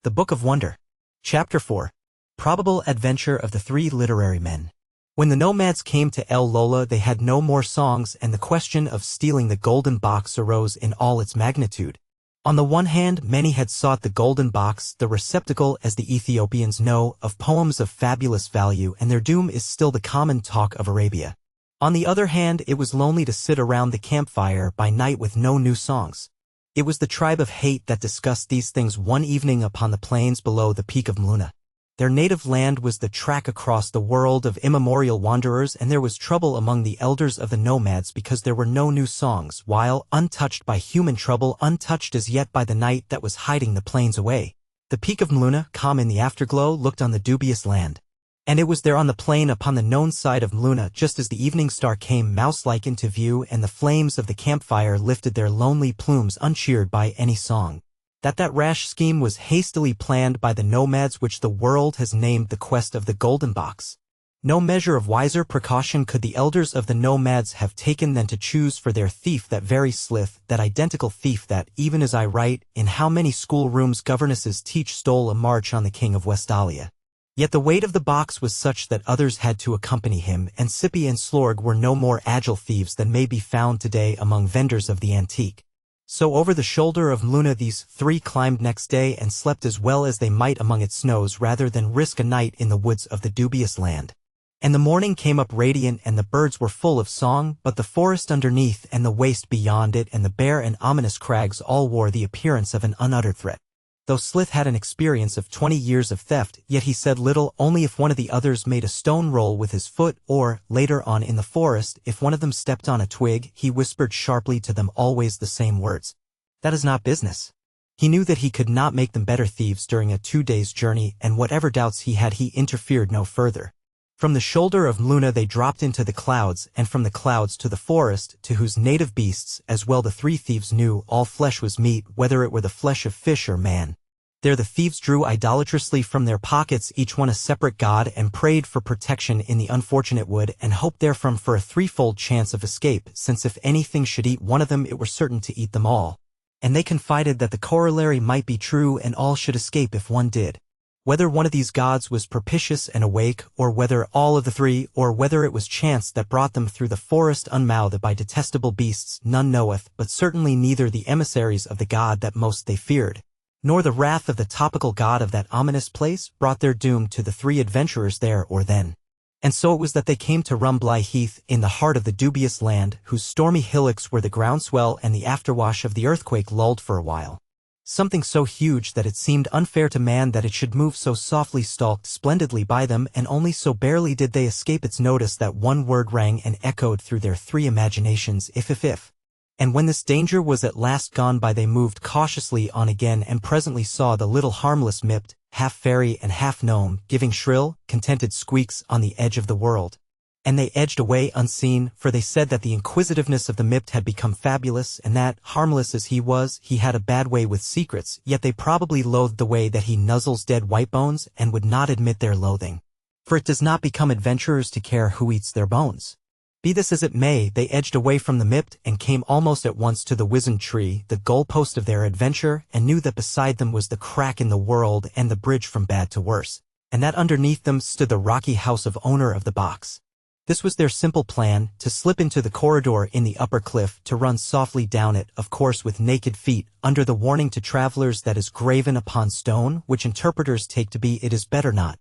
The Book of Wonder. Chapter 4. Probable Adventure of the Three Literary Men. When the nomads came to El Lola, they had no more songs, and the question of stealing the golden box arose in all its magnitude. On the one hand, many had sought the golden box, the receptacle, as the Ethiopians know, of poems of fabulous value, and their doom is still the common talk of Arabia. On the other hand, it was lonely to sit around the campfire by night with no new songs. It was the tribe of hate that discussed these things one evening upon the plains below the peak of Mluna. Their native land was the track across the world of immemorial wanderers, and there was trouble among the elders of the nomads because there were no new songs, while, untouched by human trouble, untouched as yet by the night that was hiding the plains away, the peak of Mluna, calm in the afterglow, looked on the dubious land. And it was there on the plain upon the known side of Mluna, just as the evening star came mouse-like into view and the flames of the campfire lifted their lonely plumes uncheered by any song, that rash scheme was hastily planned by the nomads which the world has named the quest of the golden box. No measure of wiser precaution could the elders of the nomads have taken than to choose for their thief that very Slith, that identical thief that, even as I write, in how many schoolrooms governesses teach stole a march on the king of Westalia. Yet the weight of the box was such that others had to accompany him, and Sippy and Slorg were no more agile thieves than may be found today among vendors of the antique. So over the shoulder of Mluna these three climbed next day and slept as well as they might among its snows rather than risk a night in the woods of the dubious land. And the morning came up radiant and the birds were full of song, but the forest underneath and the waste beyond it and the bare and ominous crags all wore the appearance of an unuttered threat. Though Slith had an experience of 20 years of theft, yet he said little, only if one of the others made a stone roll with his foot, or, later on in the forest, if one of them stepped on a twig, he whispered sharply to them always the same words. That is not business. He knew that he could not make them better thieves during a 2 days' journey, and whatever doubts he had, he interfered no further. From the shoulder of Mluna they dropped into the clouds, and from the clouds to the forest, to whose native beasts, as well the three thieves knew, all flesh was meat, whether it were the flesh of fish or man. There the thieves drew idolatrously from their pockets each one a separate god and prayed for protection in the unfortunate wood and hoped therefrom for a threefold chance of escape, since if anything should eat one of them it were certain to eat them all. And they confided that the corollary might be true and all should escape if one did. Whether one of these gods was propitious and awake, or whether all of the three, or whether it was chance that brought them through the forest unmouthed by detestable beasts, none knoweth, but certainly neither the emissaries of the god that most they feared, nor the wrath of the topical god of that ominous place, brought their doom to the three adventurers there or then. And so it was that they came to Rumbly Heath, in the heart of the dubious land, whose stormy hillocks were the groundswell and the afterwash of the earthquake lulled for a while. Something so huge that it seemed unfair to man that it should move so softly stalked splendidly by them, and only so barely did they escape its notice that one word rang and echoed through their three imaginations, if. And when this danger was at last gone by they moved cautiously on again and presently saw the little harmless Mipt, half fairy and half gnome, giving shrill, contented squeaks on the edge of the world. And they edged away unseen, for they said that the inquisitiveness of the Mipt had become fabulous, and that, harmless as he was, he had a bad way with secrets, yet they probably loathed the way that he nuzzles dead white bones, and would not admit their loathing. For it does not become adventurers to care who eats their bones. Be this as it may, they edged away from the Mipt and came almost at once to the wizened tree, the goalpost of their adventure, and knew that beside them was the crack in the world and the bridge from bad to worse, and that underneath them stood the rocky house of owner of the box. This was their simple plan, to slip into the corridor in the upper cliff, to run softly down it, of course with naked feet, under the warning to travelers that is graven upon stone, which interpreters take to be it is better not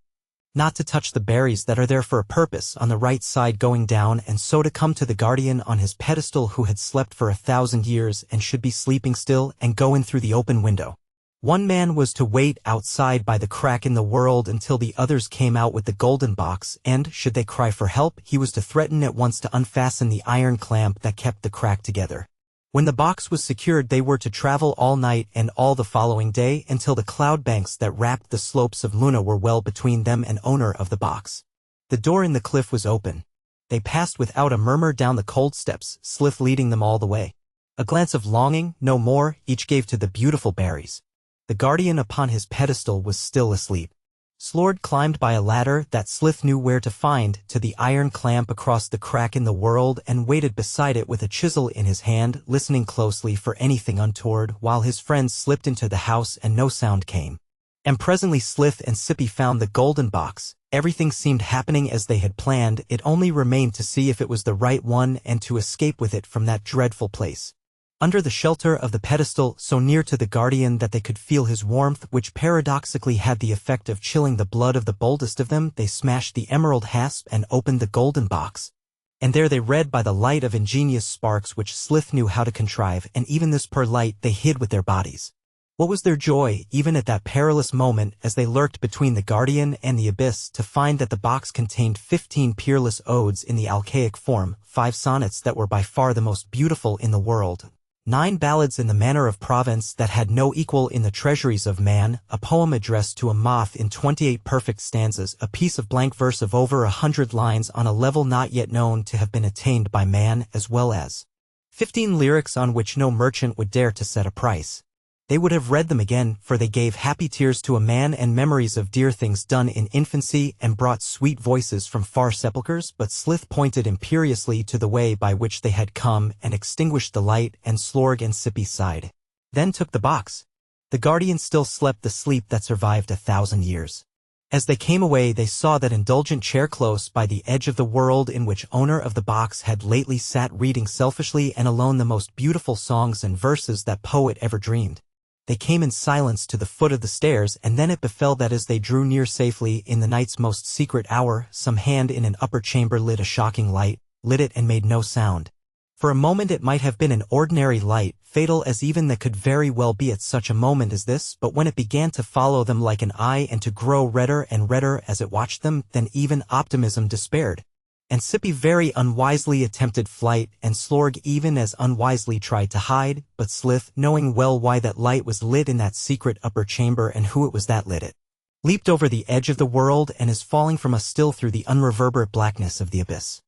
to touch the berries that are there for a purpose, on the right side going down, and so to come to the guardian on his pedestal who had slept for 1,000 years and should be sleeping still, and go in through the open window. One man was to wait outside by the crack in the world until the others came out with the golden box, and, should they cry for help, he was to threaten at once to unfasten the iron clamp that kept the crack together. When the box was secured they were to travel all night and all the following day until the cloud banks that wrapped the slopes of Luna were well between them and owner of the box. The door in the cliff was open. They passed without a murmur down the cold steps, Slith leading them all the way. A glance of longing, no more, each gave to the beautiful berries. The guardian upon his pedestal was still asleep. Slorg climbed by a ladder that Slith knew where to find, to the iron clamp across the crack in the world, and waited beside it with a chisel in his hand, listening closely for anything untoward, while his friends slipped into the house and no sound came. And presently Slith and Sippy found the golden box. Everything seemed happening as they had planned. It only remained to see if it was the right one and to escape with it from that dreadful place. Under the shelter of the pedestal, so near to the guardian that they could feel his warmth, which paradoxically had the effect of chilling the blood of the boldest of them, they smashed the emerald hasp and opened the golden box. And there they read by the light of ingenious sparks which Slith knew how to contrive, and even this poor light they hid with their bodies. What was their joy, even at that perilous moment, as they lurked between the guardian and the abyss, to find that the box contained 15 peerless odes in the alcaic form, 5 sonnets that were by far the most beautiful in the world, 9 ballads in the manner of Provence that had no equal in the treasuries of man, a poem addressed to a moth in 28 perfect stanzas, a piece of blank verse of over 100 lines on a level not yet known to have been attained by man, as well as 15 lyrics on which no merchant would dare to set a price. They would have read them again, for they gave happy tears to a man and memories of dear things done in infancy and brought sweet voices from far sepulchres, but Slith pointed imperiously to the way by which they had come and extinguished the light, and Slorg and Sippy sighed. Then took the box. The guardian still slept the sleep that survived 1,000 years. As they came away they saw that indulgent chair close by the edge of the world in which owner of the box had lately sat reading selfishly and alone the most beautiful songs and verses that poet ever dreamed. They came in silence to the foot of the stairs, and then it befell that as they drew near safely in the night's most secret hour, some hand in an upper chamber lit a shocking light, lit it and made no sound. For a moment it might have been an ordinary light, fatal as even that could very well be at such a moment as this, but when it began to follow them like an eye and to grow redder and redder as it watched them, then even optimism despaired. And Sippy very unwisely attempted flight, and Slorg even as unwisely tried to hide, but Slith, knowing well why that light was lit in that secret upper chamber and who it was that lit it, leaped over the edge of the world and is falling from us still through the unreverberate blackness of the abyss.